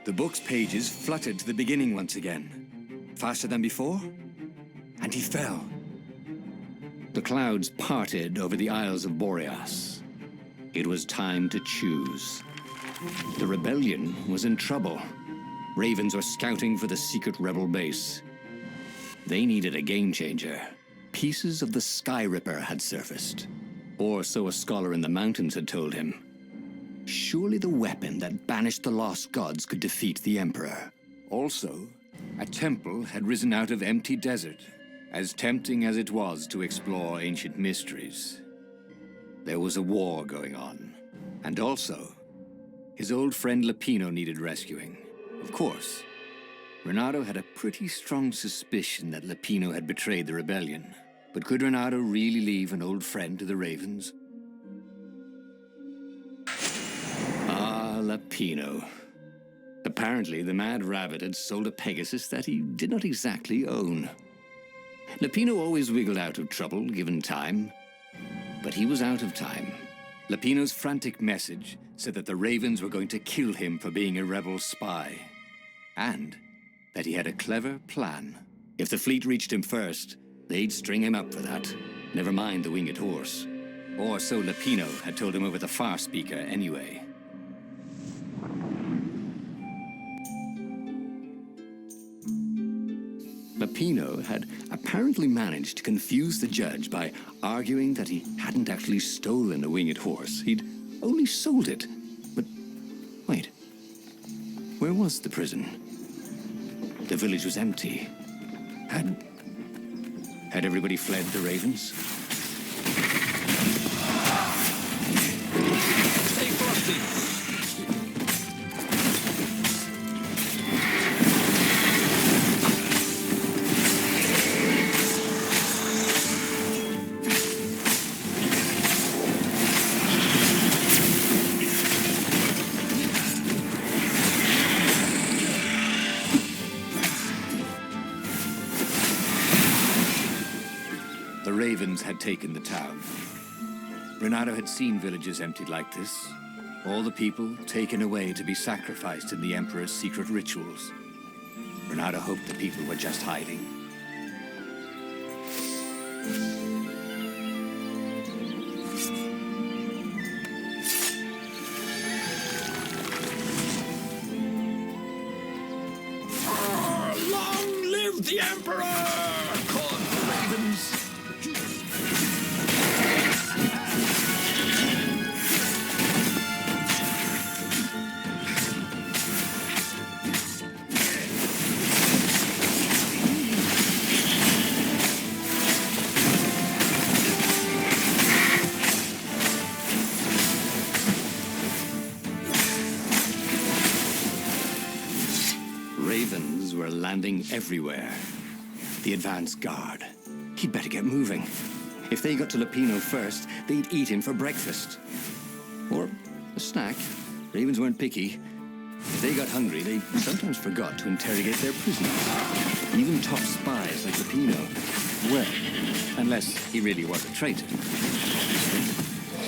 The book's pages fluttered to the beginning once again. Faster than before, and he fell. The clouds parted over the Isles of Boreas. It was time to choose. The rebellion was in trouble. Ravens were scouting for the secret rebel base. They needed a game changer. Pieces of the Sky Ripper had surfaced, or so a scholar in the mountains had told him. Surely the weapon that banished the lost gods could defeat the Emperor. Also, a temple had risen out of empty desert, as tempting as it was to explore ancient mysteries. There was a war going on, and also, his old friend Lapino needed rescuing. Of course, Reynardo had a pretty strong suspicion that Lapino had betrayed the rebellion. But could Reynardo really leave an old friend to the Ravens? Lapino. Apparently, the Mad Rabbit had sold a Pegasus that he did not exactly own. Lapino always wiggled out of trouble, given time. But he was out of time. Lapino's frantic message said that the Ravens were going to kill him for being a rebel spy. And that he had a clever plan. If the fleet reached him first, they'd string him up for that. Never mind the winged horse. Or so Lapino had told him over the far speaker anyway. Lapino had apparently managed to confuse the judge by arguing that he hadn't actually stolen a winged horse. He'd only sold it. But wait, where was the prison? The village was empty. Had everybody fled the Ravens? Stay frosty! The Ravens had taken the town. Reynardo had seen villages emptied like this. All the people taken away to be sacrificed in the Emperor's secret rituals. Reynardo hoped the people were just hiding. Long live the Emperor! Caught the Ravens! Ravens were landing everywhere. The advance guard. He'd better get moving. If they got to Lapino first, they'd eat him for breakfast. Or a snack. Ravens weren't picky. If they got hungry, they sometimes forgot to interrogate their prisoners. Even top spies like Lapino. Well, unless he really was a traitor.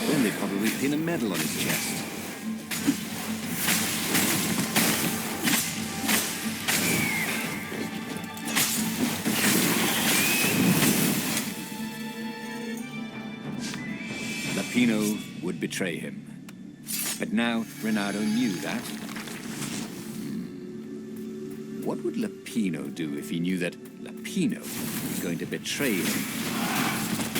Then they'd probably pin a medal on his chest. Lapino would betray him. But now Reynardo knew that. What would Lapino do if he knew that Lapino was going to betray him?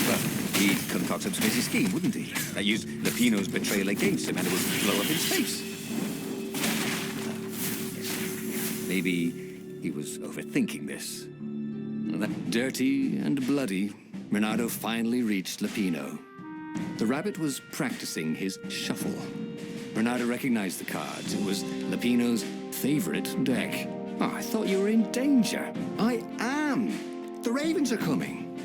Well, he'd concoct some crazy scheme, wouldn't he? That used Lapino's betrayal against him and it would blow up in space. Maybe he was overthinking this. That dirty and bloody, Reynardo finally reached Lapino. The rabbit was practicing his shuffle. Reynardo recognized the cards. It was Lapino's favorite deck. Oh, I thought you were in danger. I am. The Ravens are coming.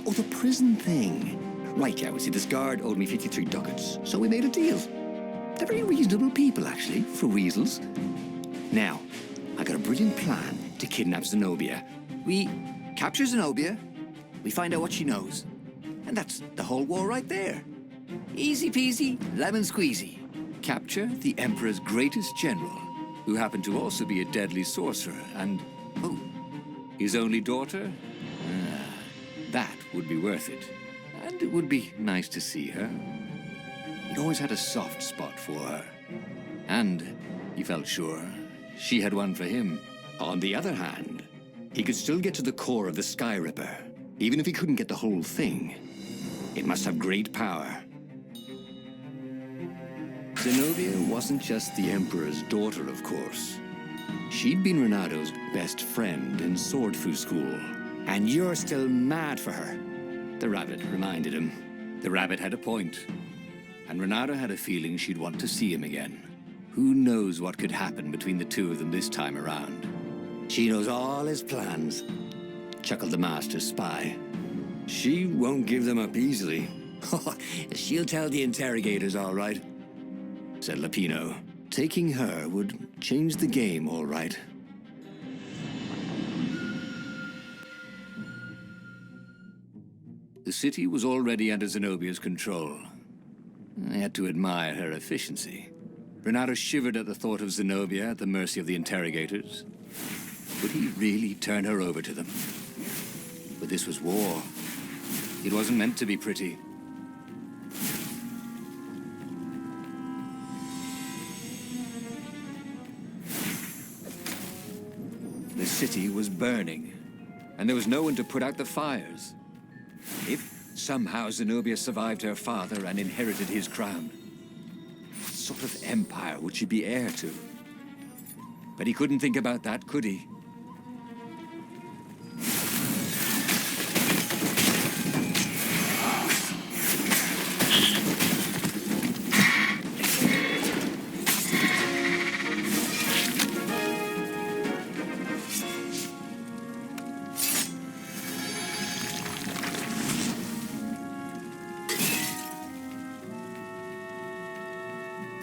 Oh, the prison thing. Right, yeah, we see this guard owed me 53 ducats, so we made a deal. They're very reasonable people, actually, for weasels. Now, I got a brilliant plan to kidnap Zenobia. We capture Zenobia, we find out what she knows, and that's the whole war right there. Easy peasy, lemon squeezy. Capture the Emperor's greatest general. who happened to also be a deadly sorcerer, and, oh, his only daughter? That would be worth it. And it would be nice to see her. He'd always had a soft spot for her. And, he felt sure, she had one for him. On the other hand, he could still get to the core of the Sky Ripper, even if he couldn't get the whole thing. It must have great power. Zenobia wasn't just the Emperor's daughter, of course. She'd been Reynardo's best friend in Sword Fu school. And you're still mad for her, the rabbit reminded him. The rabbit had a point, and Reynardo had a feeling she'd want to see him again. Who knows what could happen between the two of them this time around? She knows all his plans, chuckled the master spy. She won't give them up easily. She'll tell the interrogators, all right, said Lapino. Taking her would change the game, all right. The city was already under Zenobia's control. I had to admire her efficiency. Reynardo shivered at the thought of Zenobia at the mercy of the interrogators. Would he really turn her over to them? But this was war. It wasn't meant to be pretty. The city was burning, and there was no one to put out the fires. If somehow Zenobia survived her father and inherited his crown, what sort of empire would she be heir to? But he couldn't think about that, could he?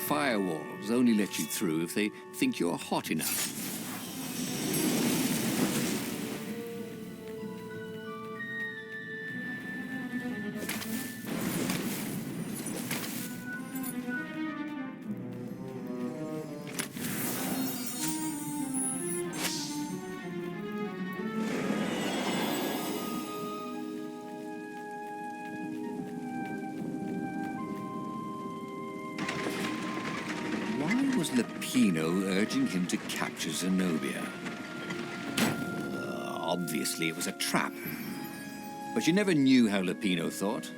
Firewalls only let you through if they think you're hot enough. Lapino urging him to capture Zenobia. Obviously, it was a trap. But you never knew how Lapino thought.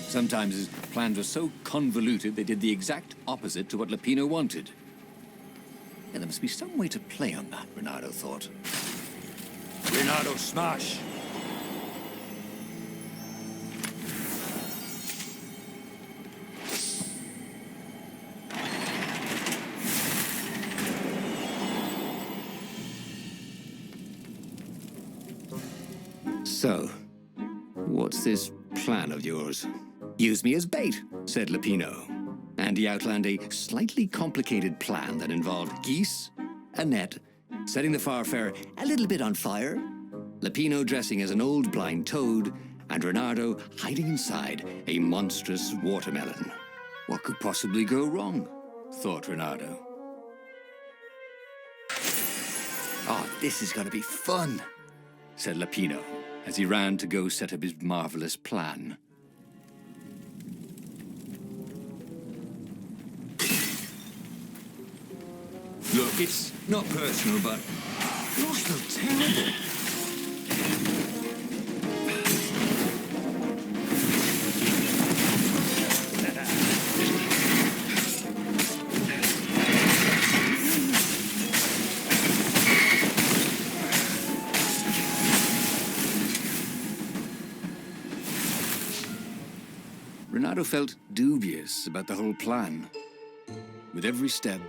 Sometimes his plans were so convoluted they did the exact opposite to what Lapino wanted. And there must be some way to play on that, Reynardo thought. Reynardo, smash! So, what's this plan of yours? Use me as bait, said Lapino. And he outlined a slightly complicated plan that involved geese, a net, setting the Farfarer a little bit on fire, Lapino dressing as an old blind toad, and Reynardo hiding inside a monstrous watermelon. What could possibly go wrong? Thought Reynardo. Oh, this is going to be fun, said Lapino, as he ran to go set up his marvelous plan. Look, it's not personal, but you're so terrible. Reynardo felt dubious about the whole plan. With every step,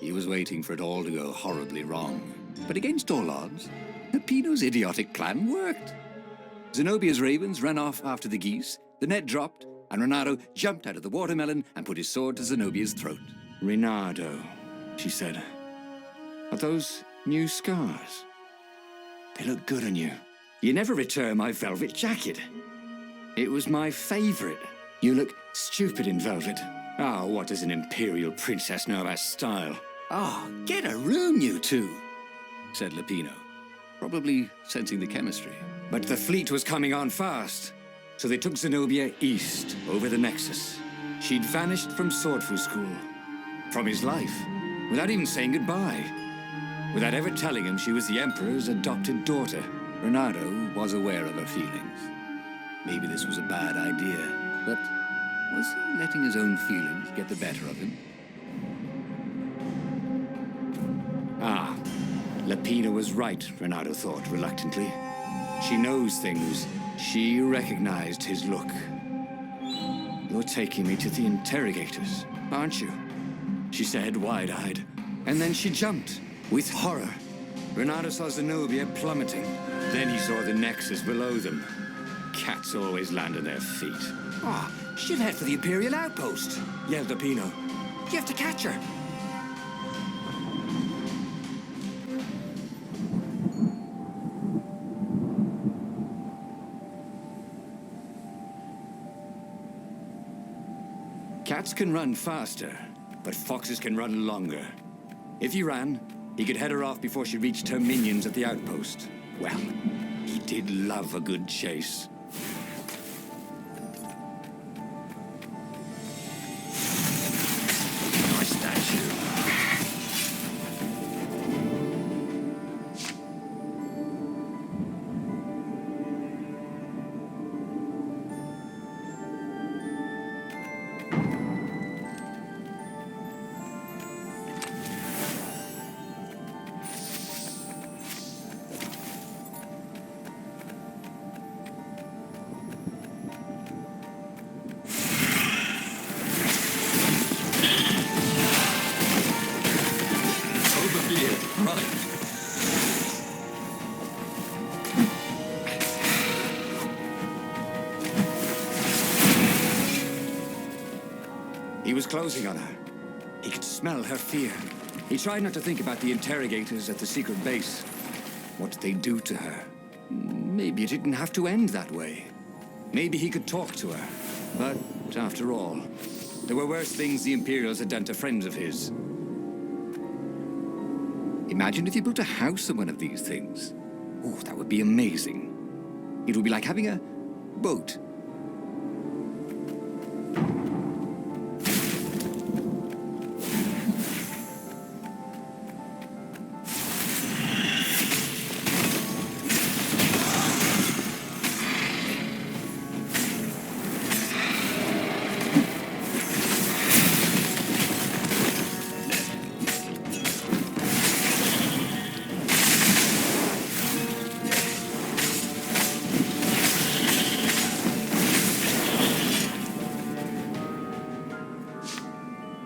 he was waiting for it all to go horribly wrong. But against all odds, Lapino's idiotic plan worked. Zenobia's ravens ran off after the geese, the net dropped, and Reynardo jumped out of the watermelon and put his sword to Zenobia's throat. Reynardo, she said, are those new scars? They look good on you. You never returned my velvet jacket. It was my favorite. You look stupid in velvet. Ah, what does an imperial princess know about style? Ah, get a room, you two, said Lupino, probably sensing the chemistry. But the fleet was coming on fast, so they took Zenobia east, over the Nexus. She'd vanished from Swordfu School, from his life, without even saying goodbye. Without ever telling him she was the Emperor's adopted daughter. Reynardo was aware of her feelings. Maybe this was a bad idea, but was he letting his own feelings get the better of him? Ah, Lupino was right, Reynardo thought reluctantly. She knows things. She recognized his look. You're taking me to the interrogators, aren't you? She said, wide-eyed. And then she jumped, with horror. Reynardo saw Zenobia plummeting. Then he saw the Nexus below them. Cats always land on their feet. Ah, she'll head for the Imperial outpost, yelled Lupino. You have to catch her. Cats can run faster, but foxes can run longer. If he ran, he could head her off before she reached her minions at the outpost. Well, he did love a good chase. My statue. He was closing on her. He could smell her fear. He tried not to think about the interrogators at the secret base. What did they do to her? Maybe it didn't have to end that way. Maybe he could talk to her. But, after all, there were worse things the Imperials had done to friends of his. Imagine if you built a house on one of these things. Oh, that would be amazing. It would be like having a boat.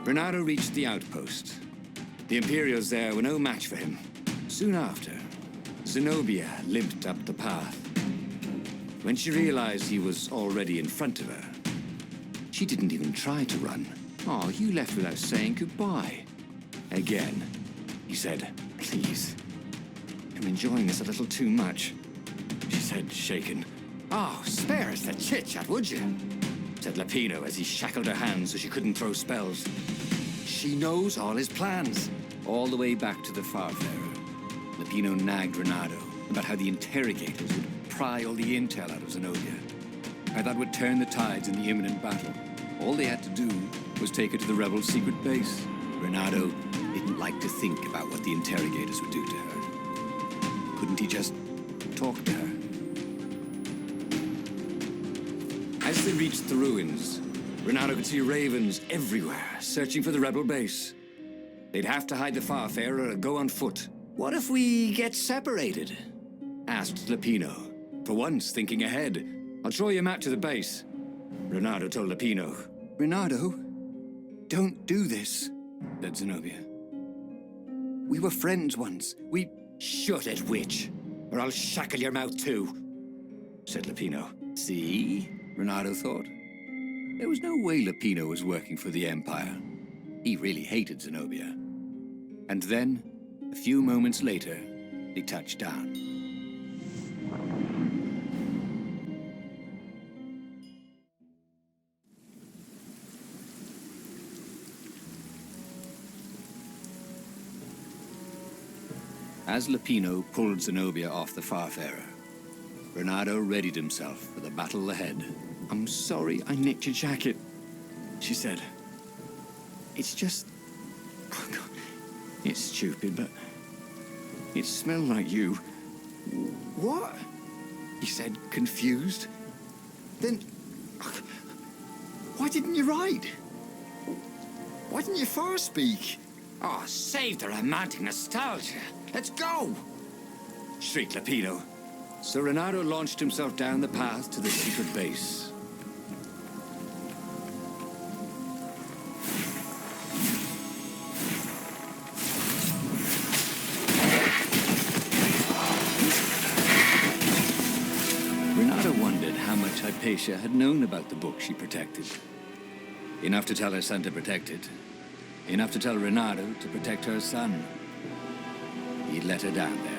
Reynardo reached the outpost. The Imperials there were no match for him. Soon after, Zenobia limped up the path. When she realized he was already in front of her, she didn't even try to run. Oh, you left without saying goodbye. Again, he said, please. I'm enjoying this a little too much. She said, shaken. Oh, spare us the chit-chat, would you? Said Lupino as he shackled her hands so she couldn't throw spells. She knows all his plans. All the way back to the Farfarer, Lupino nagged Reynardo about how the interrogators would pry all the intel out of Zenobia. How that would turn the tides in the imminent battle. All they had to do was take her to the rebels' secret base. Reynardo didn't like to think about what the interrogators would do to her. Couldn't he just talk to her? As they reached the ruins, Reynardo could see ravens everywhere, searching for the rebel base. They'd have to hide the Farfarer or go on foot. What if we get separated? Asked Lupino, for once thinking ahead. I'll show you a map to the base. Reynardo told Lupino. Reynardo, don't do this, said Zenobia. We were friends once. Shut it, witch, or I'll shackle your mouth too, said Lupino. See? Reynardo thought. There was no way Lupino was working for the Empire. He really hated Zenobia. And then, a few moments later, they touched down. As Lupino pulled Zenobia off the Farfarer, Reynardo readied himself for the battle ahead. "I'm sorry I nicked your jacket," she said. "It's just... oh, God. It's stupid, but it smelled like you." "What?" he said, confused. "Then... why didn't you write? Why didn't you first speak?" "Oh, save the romantic nostalgia. Let's go!" shrieked Lupino. So Reynardo launched himself down the path to the secret base. Reynardo wondered how much Hypatia had known about the book she protected. Enough to tell her son to protect it. Enough to tell Reynardo to protect her son. He'd let her down there.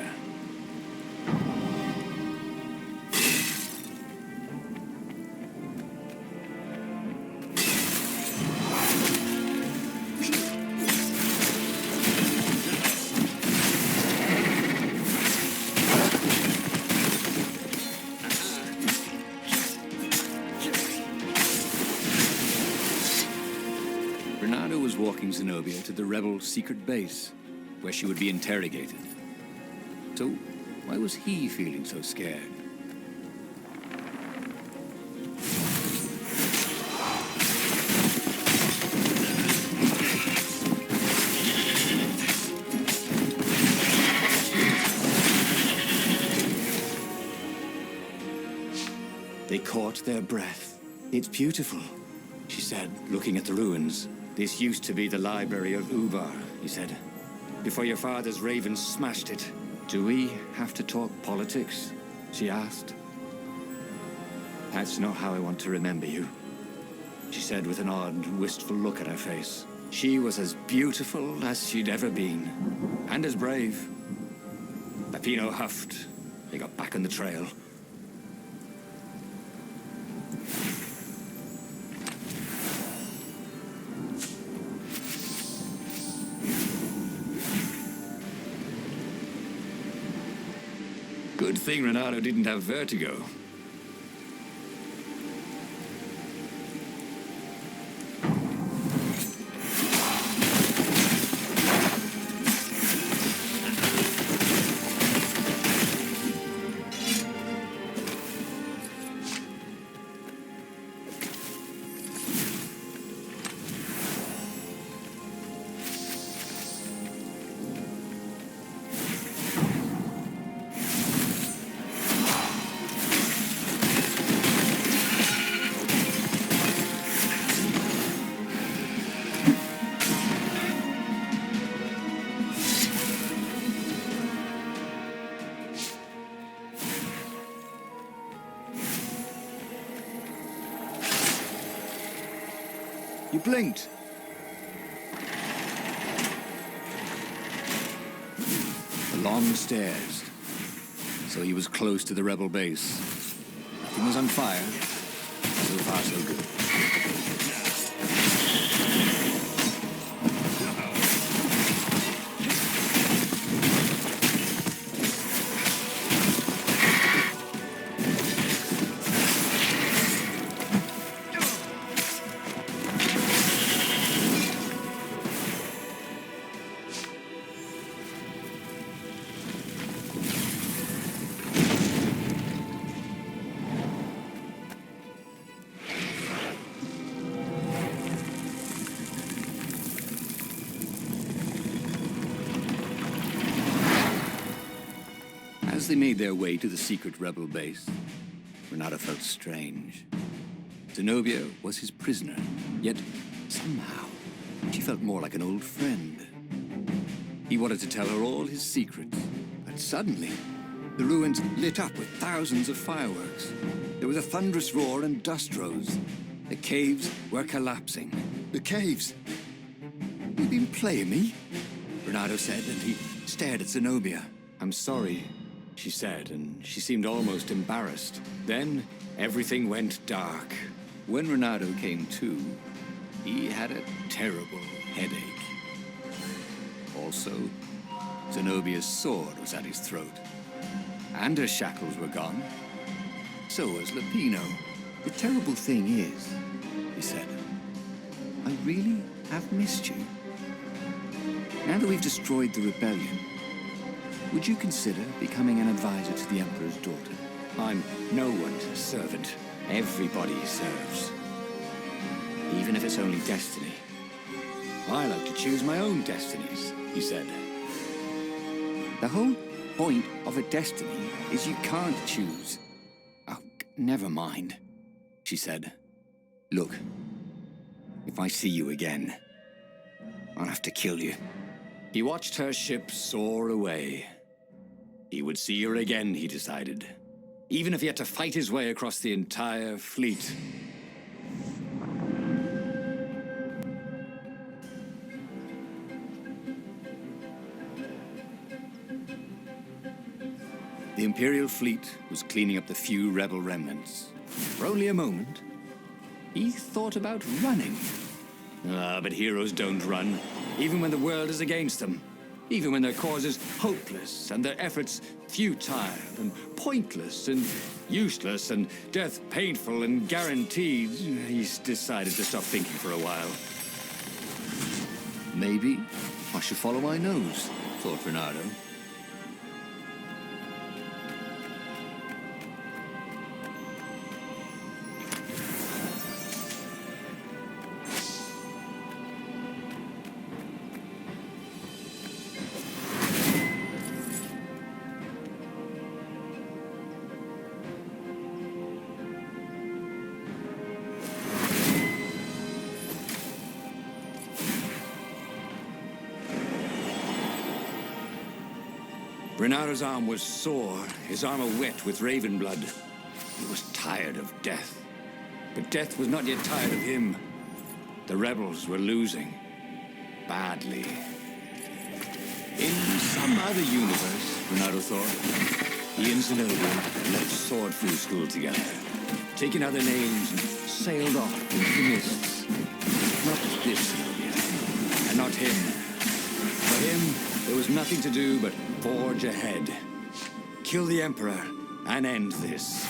Reynardo was walking Zenobia to the rebel secret base, where she would be interrogated. So, why was he feeling so scared? They caught their breath. "It's beautiful," she said, looking at the ruins. "This used to be the library of Ubar," he said, "before your father's ravens smashed it." "Do we have to talk politics?" she asked. "That's not how I want to remember you," she said with an odd, wistful look at her face. She was as beautiful as she'd ever been, and as brave. Lupino huffed. They got back on the trail. Good thing Reynardo didn't have vertigo. You blinked. The long stairs. So he was close to the rebel base. Nothing was on fire. So far, so good. As they made their way to the secret rebel base, Reynardo felt strange. Zenobia was his prisoner, yet somehow she felt more like an old friend. He wanted to tell her all his secrets, but suddenly the ruins lit up with thousands of fireworks. There was a thunderous roar and dust rose. The caves were collapsing. The caves! You've been playing me? Reynardo said, and he stared at Zenobia. "I'm sorry," she said, and she seemed almost embarrassed. Then everything went dark. When Reynardo came to, he had a terrible headache. Also, Zenobia's sword was at his throat. And her shackles were gone. So was Lupino. The terrible thing is, he said, I really have missed you. Now that we've destroyed the rebellion, would you consider becoming an advisor to the Emperor's daughter? I'm no one's servant. Everybody serves. Even if it's only destiny. I like to choose my own destinies, he said. The whole point of a destiny is you can't choose. Oh, never mind, she said. Look, if I see you again, I'll have to kill you. He watched her ship soar away. He would see her again, he decided. Even if he had to fight his way across the entire fleet. The Imperial fleet was cleaning up the few rebel remnants. For only a moment, he thought about running. But heroes don't run, even when the world is against them. Even when their cause is hopeless, and their efforts futile, and pointless, and useless, and death painful and guaranteed. He's decided to stop thinking for a while. Maybe I should follow my nose, thought Reynardo. Reynardo's arm was sore, his armor wet with raven blood. He was tired of death. But death was not yet tired of him. The rebels were losing. Badly. In some other universe, Reynardo thought, he and Zenobia left sword food school together, taken other names and sailed off into the mists. Not this Zenobia, and not him. For him, there was nothing to do but forge ahead. Kill the Emperor and end this.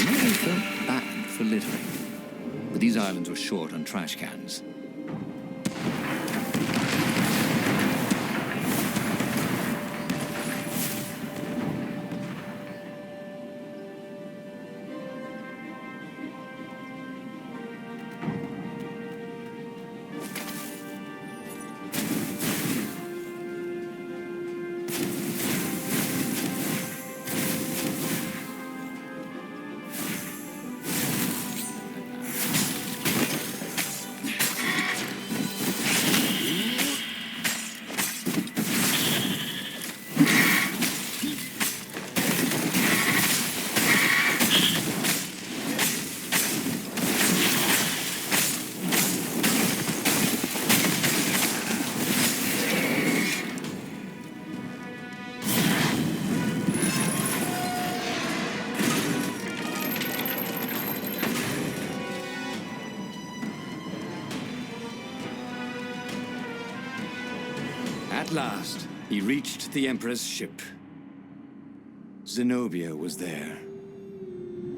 Maybe felt bad for littering, but these islands were short on trash cans. At last, he reached the Emperor's ship. Zenobia was there.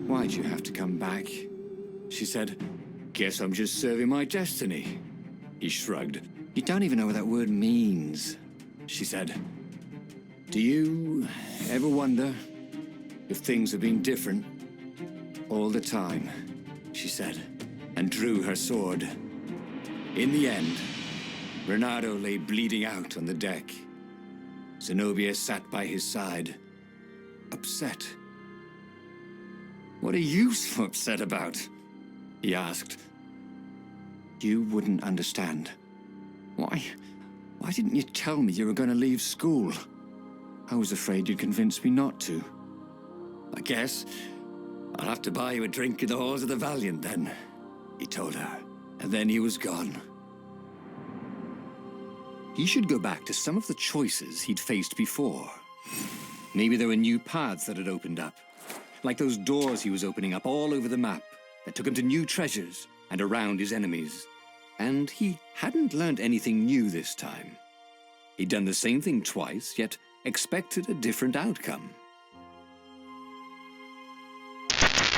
Why'd you have to come back? She said, guess I'm just serving my destiny. He shrugged. You don't even know what that word means, she said. Do you ever wonder if things have been different all the time? She said, and drew her sword. In the end, Reynardo lay bleeding out on the deck. Zenobia sat by his side, upset. What are you so upset about? He asked. You wouldn't understand. Why didn't you tell me you were going to leave school? I was afraid you'd convince me not to. I guess I'll have to buy you a drink in the halls of the Valiant then, he told her. And then he was gone. He should go back to some of the choices he'd faced before. Maybe there were new paths that had opened up. like those doors he was opening up all over the map that took him to new treasures and around his enemies. And he hadn't learned anything new this time. He'd done the same thing twice, yet expected a different outcome.